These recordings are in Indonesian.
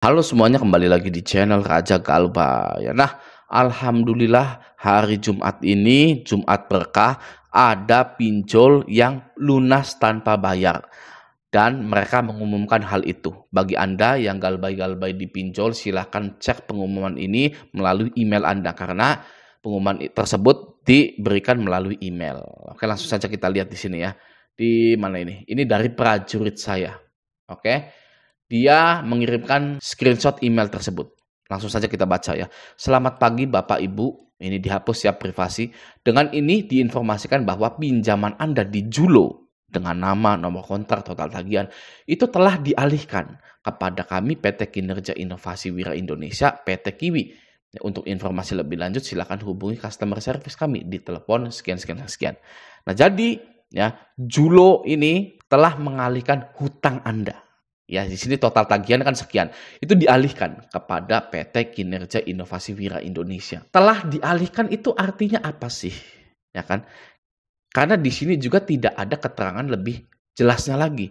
Halo semuanya, kembali lagi di channel Raja Galba ya. Nah, alhamdulillah hari Jumat ini, Jumat berkah, ada pinjol yang lunas tanpa bayar. Dan mereka mengumumkan hal itu. Bagi Anda yang galbay-galbay di pinjol, silahkan cek pengumuman ini melalui email Anda. Karena pengumuman tersebut diberikan melalui email. Oke, langsung saja kita lihat di sini ya. Di mana ini? Ini dari prajurit saya. Oke. Dia mengirimkan screenshot email tersebut. Langsung saja kita baca ya. Selamat pagi Bapak Ibu. Ini dihapus ya privasi. Dengan ini diinformasikan bahwa pinjaman Anda di Julo dengan nama, nomor kontrak, total tagihan itu telah dialihkan kepada kami PT Kinerja Inovasi Wira Indonesia PT Kiwi. Untuk informasi lebih lanjut silakan hubungi customer service kami di telepon sekian. Nah, jadi ya, Julo ini telah mengalihkan hutang Anda. Ya, di sini total tagihan kan sekian. Itu dialihkan kepada PT Kinerja Inovasi Wira Indonesia. Telah dialihkan itu artinya apa sih? Ya kan? Karena di sini juga tidak ada keterangan lebih jelasnya lagi.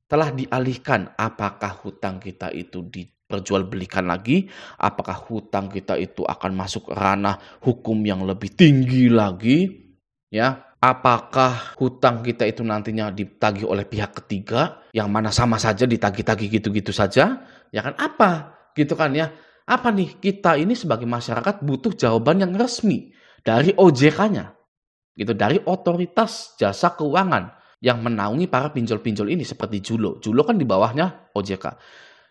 Telah dialihkan, apakah hutang kita itu diperjualbelikan lagi? Apakah hutang kita itu akan masuk ranah hukum yang lebih tinggi lagi? Ya, apakah hutang kita itu nantinya ditagih oleh pihak ketiga yang mana sama saja ditagih-tagih gitu-gitu saja? Ya kan, apa? Gitu kan ya. Apa nih, kita ini sebagai masyarakat butuh jawaban yang resmi dari OJK-nya. Gitu, dari Otoritas Jasa Keuangan yang menaungi para pinjol-pinjol ini seperti Julo. Julo kan di bawahnya OJK.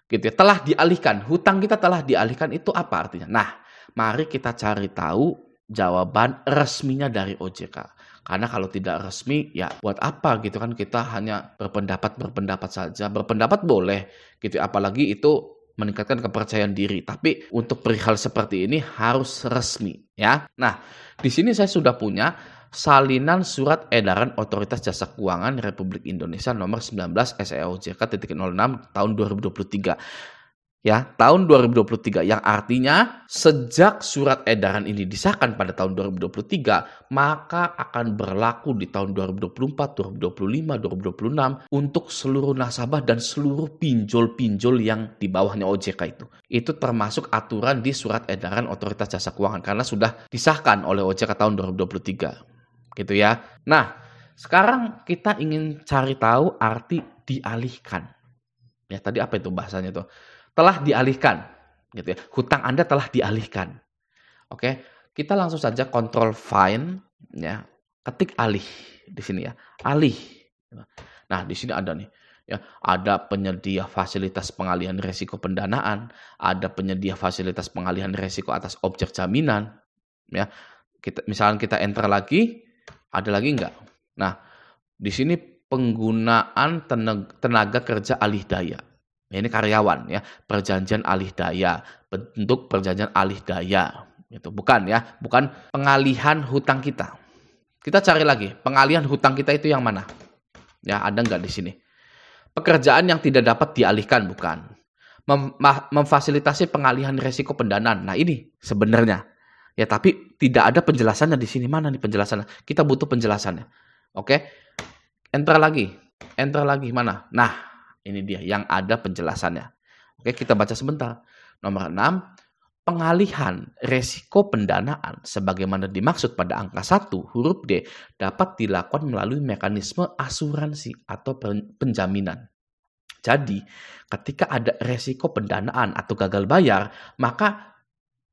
Gitu ya. Telah dialihkan, hutang kita telah dialihkan itu apa artinya? Nah, mari kita cari tahu jawaban resminya dari OJK. Karena kalau tidak resmi, ya buat apa gitu kan, kita hanya berpendapat saja. Berpendapat boleh gitu, apalagi itu meningkatkan kepercayaan diri. Tapi untuk perihal seperti ini harus resmi ya. Nah, di sini saya sudah punya salinan surat edaran Otoritas Jasa Keuangan Republik Indonesia nomor 19 SEOJK.06 tahun 2023. Ya, tahun 2023 yang artinya sejak surat edaran ini disahkan pada tahun 2023, maka akan berlaku di tahun 2024, 2025, 2026 untuk seluruh nasabah dan seluruh pinjol-pinjol yang di bawahnya OJK itu. Itu termasuk aturan di surat edaran Otoritas Jasa Keuangan karena sudah disahkan oleh OJK tahun 2023. Gitu ya. Nah, sekarang kita ingin cari tahu arti dialihkan. Ya, tadi apa itu bahasanya tuh? Telah dialihkan, gitu ya. Hutang Anda telah dialihkan. Oke, kita langsung saja kontrol find, ya. Ketik alih di sini ya, alih. Nah, di sini ada nih, ya. Ada penyedia fasilitas pengalihan risiko pendanaan, ada penyedia fasilitas pengalihan risiko atas objek jaminan, ya. Misalkan kita enter lagi, ada lagi enggak? Nah, di sini penggunaan tenaga kerja alih daya. Ini karyawan ya, perjanjian alih daya, bentuk perjanjian alih daya. Itu bukan ya, bukan pengalihan hutang kita. Kita cari lagi, pengalihan hutang kita itu yang mana? Ya, ada nggak di sini? Pekerjaan yang tidak dapat dialihkan, bukan. Memfasilitasi pengalihan risiko pendanaan. Nah, ini sebenarnya. Ya, tapi tidak ada penjelasannya di sini. Mana nih penjelasannya? Kita butuh penjelasannya. Oke. Enter lagi. Enter lagi mana? Nah, ini dia yang ada penjelasannya. Oke, kita baca sebentar. Nomor 6, pengalihan resiko pendanaan sebagaimana dimaksud pada angka 1 huruf D dapat dilakukan melalui mekanisme asuransi atau penjaminan. Jadi, ketika ada resiko pendanaan atau gagal bayar, maka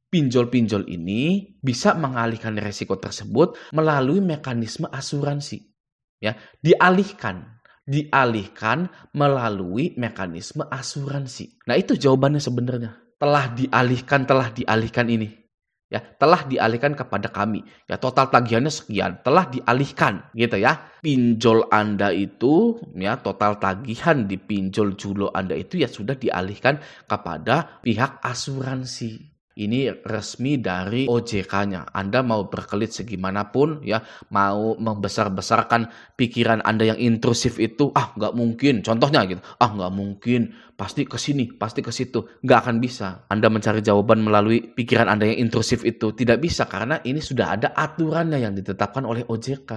pinjol-pinjol ini bisa mengalihkan resiko tersebut melalui mekanisme asuransi. Ya, dialihkan melalui mekanisme asuransi. Nah, itu jawabannya sebenarnya. Telah dialihkan ini. Ya, telah dialihkan kepada kami. Ya, total tagihannya sekian, telah dialihkan gitu ya. Pinjol Anda itu ya, total tagihan di pinjol Julo Anda itu ya sudah dialihkan kepada pihak asuransi. Ini resmi dari OJK-nya. Anda mau berkelit segimanapun ya, mau membesar-besarkan pikiran Anda yang intrusif itu, nggak mungkin. Contohnya gitu, nggak mungkin. Pasti ke sini, pasti ke situ. Nggak akan bisa. Anda mencari jawaban melalui pikiran Anda yang intrusif itu. Tidak bisa karena ini sudah ada aturannya yang ditetapkan oleh OJK.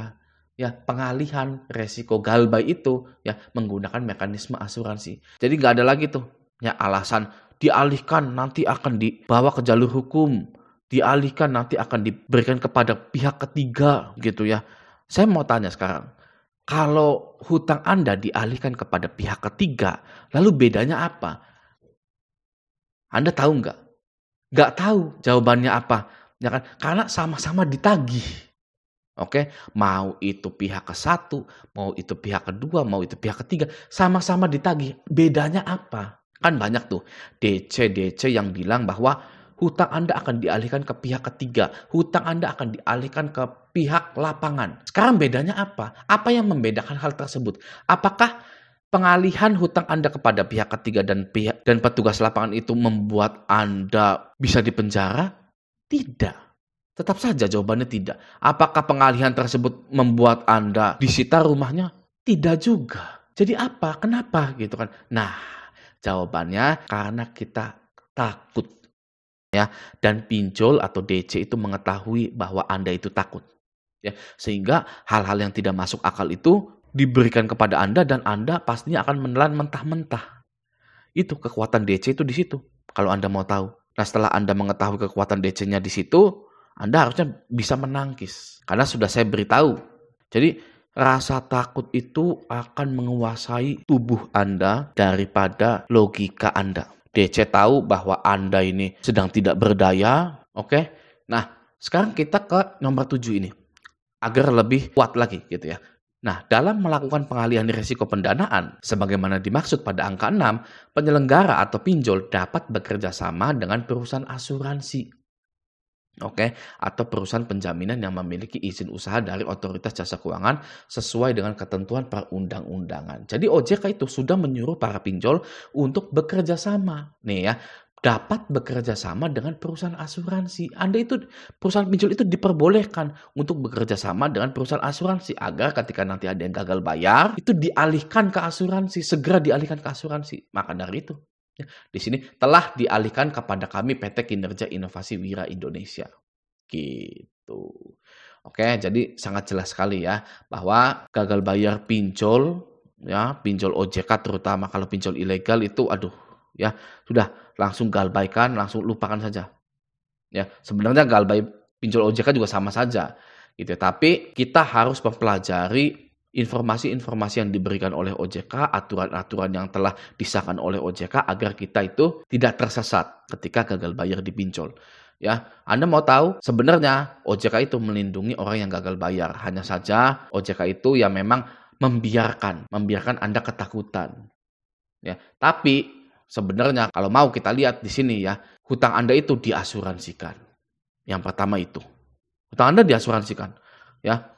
Ya, pengalihan resiko galbay itu ya menggunakan mekanisme asuransi. Jadi nggak ada lagi tuh. Ya, alasan dialihkan nanti akan dibawa ke jalur hukum, dialihkan nanti akan diberikan kepada pihak ketiga gitu ya. Saya mau tanya sekarang, kalau hutang Anda dialihkan kepada pihak ketiga, lalu bedanya apa? Anda tahu nggak? Nggak tahu jawabannya apa, ya kan? Karena sama-sama ditagih. Oke, mau itu pihak ke-1, mau itu pihak kedua, mau itu pihak ketiga, sama-sama ditagih. Bedanya apa? Kan banyak tuh DC yang bilang bahwa hutang Anda akan dialihkan ke pihak ketiga, hutang Anda akan dialihkan ke pihak lapangan. Sekarang bedanya apa? Apa yang membedakan hal tersebut? Apakah pengalihan hutang Anda kepada pihak ketiga dan petugas lapangan itu membuat Anda bisa dipenjara? Tidak. Tetap saja jawabannya tidak. Apakah pengalihan tersebut membuat Anda disita rumahnya? Tidak juga. Jadi apa? Kenapa gitu kan? Nah, jawabannya karena kita takut. Ya, dan pinjol atau DC itu mengetahui bahwa Anda itu takut. Ya, sehingga hal-hal yang tidak masuk akal itu diberikan kepada Anda dan Anda pastinya akan menelan mentah-mentah. Itu kekuatan DC itu di situ. Kalau Anda mau tahu. Nah, setelah Anda mengetahui kekuatan DC-nya di situ, Anda harusnya bisa menangkis. Karena sudah saya beritahu. Jadi, rasa takut itu akan menguasai tubuh Anda daripada logika Anda. DC tahu bahwa Anda ini sedang tidak berdaya. Oke. Nah, sekarang kita ke nomor 7 ini. Agar lebih kuat lagi gitu ya. Nah, dalam melakukan pengalihan risiko pendanaan, sebagaimana dimaksud pada angka 6, penyelenggara atau pinjol dapat bekerja sama dengan perusahaan asuransi. Oke, atau perusahaan penjaminan yang memiliki izin usaha dari otoritas jasa keuangan sesuai dengan ketentuan perundang-undangan. Jadi OJK itu sudah menyuruh para pinjol untuk bekerja sama. Nih ya, dapat bekerja sama dengan perusahaan asuransi. Perusahaan pinjol itu diperbolehkan untuk bekerja sama dengan perusahaan asuransi agar ketika nanti ada yang gagal bayar, itu dialihkan ke asuransi, segera dialihkan ke asuransi. Maka dari itu, di sini telah dialihkan kepada kami PT Kinerja Inovasi Wira Indonesia. Gitu. Oke, jadi sangat jelas sekali ya bahwa gagal bayar pinjol ya, pinjol OJK terutama kalau pinjol ilegal itu ya sudah langsung galbaikan, langsung lupakan saja. Ya, sebenarnya galbay pinjol OJK juga sama saja gitu. Tapi kita harus mempelajari informasi-informasi yang diberikan oleh OJK, aturan-aturan yang telah disahkan oleh OJK agar kita itu tidak tersesat ketika gagal bayar di pinjol. Ya, Anda mau tahu sebenarnya OJK itu melindungi orang yang gagal bayar. Hanya saja OJK itu ya memang membiarkan Anda ketakutan. Ya, tapi sebenarnya kalau mau kita lihat di sini ya, hutang Anda itu diasuransikan. Yang pertama itu. Hutang Anda diasuransikan, ya.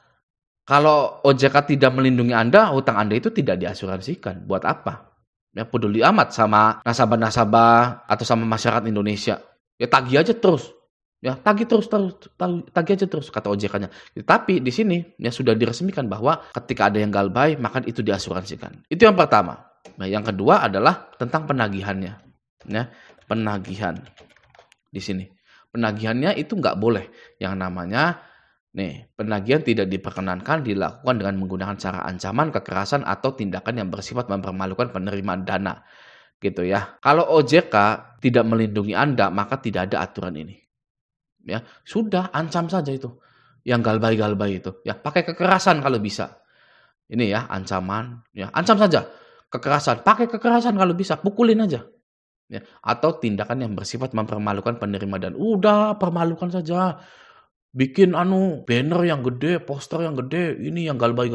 Kalau OJK tidak melindungi Anda, hutang Anda itu tidak diasuransikan. Buat apa? Ya, peduli amat sama nasabah-nasabah atau sama masyarakat Indonesia. Ya tagih aja terus. Ya, tagih aja terus kata OJK-nya. Tapi di sini ya sudah diresmikan bahwa ketika ada yang galbay, maka itu diasuransikan. Itu yang pertama. Nah, yang kedua adalah tentang penagihannya. Ya, penagihan. Di sini. Penagihannya itu nggak boleh. Yang namanya penagihan tidak diperkenankan dilakukan dengan menggunakan cara ancaman, kekerasan, atau tindakan yang bersifat mempermalukan penerimaan dana. Gitu ya. Kalau OJK tidak melindungi Anda, maka tidak ada aturan ini. Ya, sudah ancam saja itu. Yang galbay itu. Ya, pakai kekerasan kalau bisa. Ini ya, ancaman. Ya, ancam saja. Kekerasan. Pakai kekerasan kalau bisa. Pukulin aja. Ya, atau tindakan yang bersifat mempermalukan penerima dan udah permalukan saja. Bikin banner yang gede, poster yang gede, ini yang galbay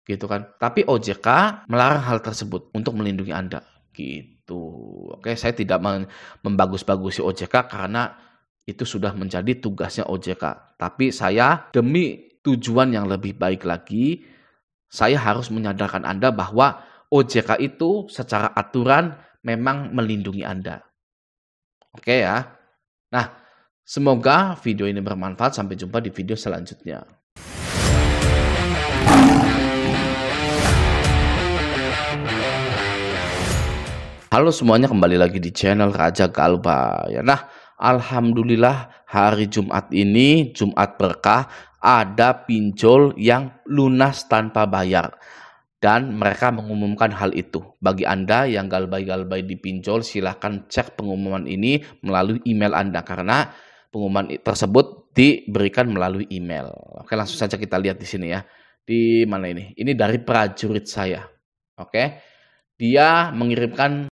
gitu kan. Tapi OJK melarang hal tersebut untuk melindungi Anda gitu. Oke, saya tidak membagus-bagusi OJK karena itu sudah menjadi tugasnya OJK. Tapi saya demi tujuan yang lebih baik lagi, saya harus menyadarkan Anda bahwa OJK itu secara aturan memang melindungi Anda. Oke ya. Nah, semoga video ini bermanfaat. Sampai jumpa di video selanjutnya. Halo semuanya, kembali lagi di channel Raja Galba. Ya, nah, alhamdulillah hari Jumat ini, Jumat berkah, ada pinjol yang lunas tanpa bayar. dan mereka mengumumkan hal itu. Bagi Anda yang galbay-galbay di pinjol, silahkan cek pengumuman ini melalui email Anda karena pengumuman tersebut diberikan melalui email. Oke, langsung saja kita lihat di sini ya. Di mana ini? Ini dari prajurit saya. Oke. Dia mengirimkan